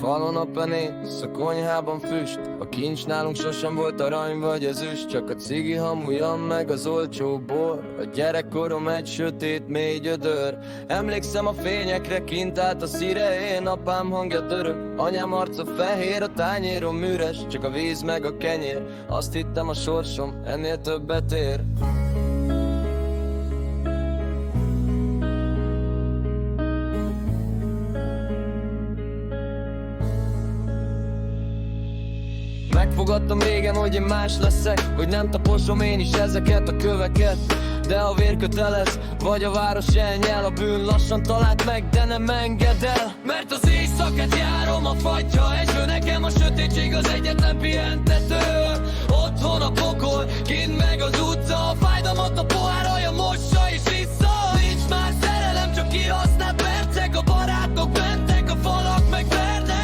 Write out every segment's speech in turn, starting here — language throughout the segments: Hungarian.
falon a penész, a konyhában füst. A kincs nálunk sosem volt arany vagy az üst, csak a cigi hamujam meg az olcsó bor. A gyerekkorom egy sötét mély gödör. Emlékszem a fényekre, kint állt a szirén. Apám hangja török, anyám arca fehér, a tányérom üres, csak a víz meg a kenyér. Azt hittem a sorsom ennél többet ér. Megfogadtam régen, hogy én más leszek, hogy nem taposom én is ezeket a köveket. De a vér kötelez, vagy a város elnyel. A bűn lassan talált meg, de nem enged el. Mert az éjszakát járom a fagyja eső. Nekem a sötétség az egyetlen pihentető. Otthon a pokol, kint meg az utca. A fájdalmat a pohár alja mossa és vissza. Nincs már szerelem, csak kihasznált percek. A barátok bentek, a falak meg vernek.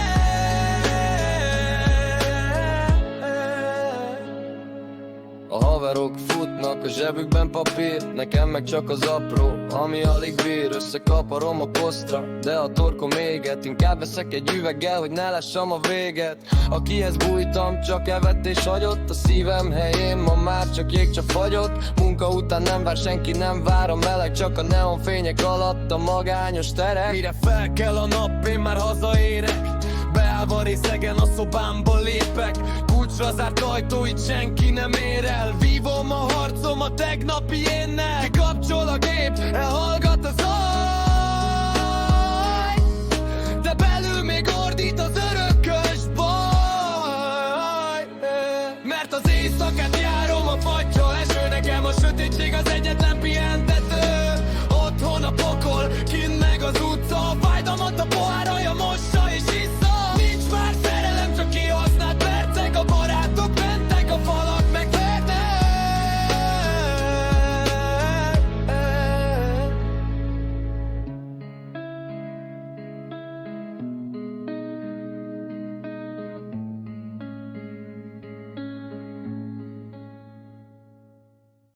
A haverok futnak, a zsebükben papír, nekem meg csak az apró, ami alig bír. Összekaparom a kosztra, de a torkom éget. Inkább veszek egy üveggel, hogy ne lássam a véget. Akihez bújtam, csak evett és hagyott. A szívem helyén ma már csak jég, csak fagyott. Munka után nem vár senki, nem vár a meleg, csak a neonfények alatt a magányos terek. Mire fel kell a nap, én már hazaérek. Beállva részegen a szobámba lépek. Kulcsra zárt ajtó, itt senki nem ér el. Vívom a harcom a tegnapi énnel. Kikapcsol a gép, elhallgat a zaj, de belül még ordít az örökös baj. Mert az éjszakát járom a fagyja eső. Nekem a sötétség az egyetlen pihentető. Otthon a pokol, kint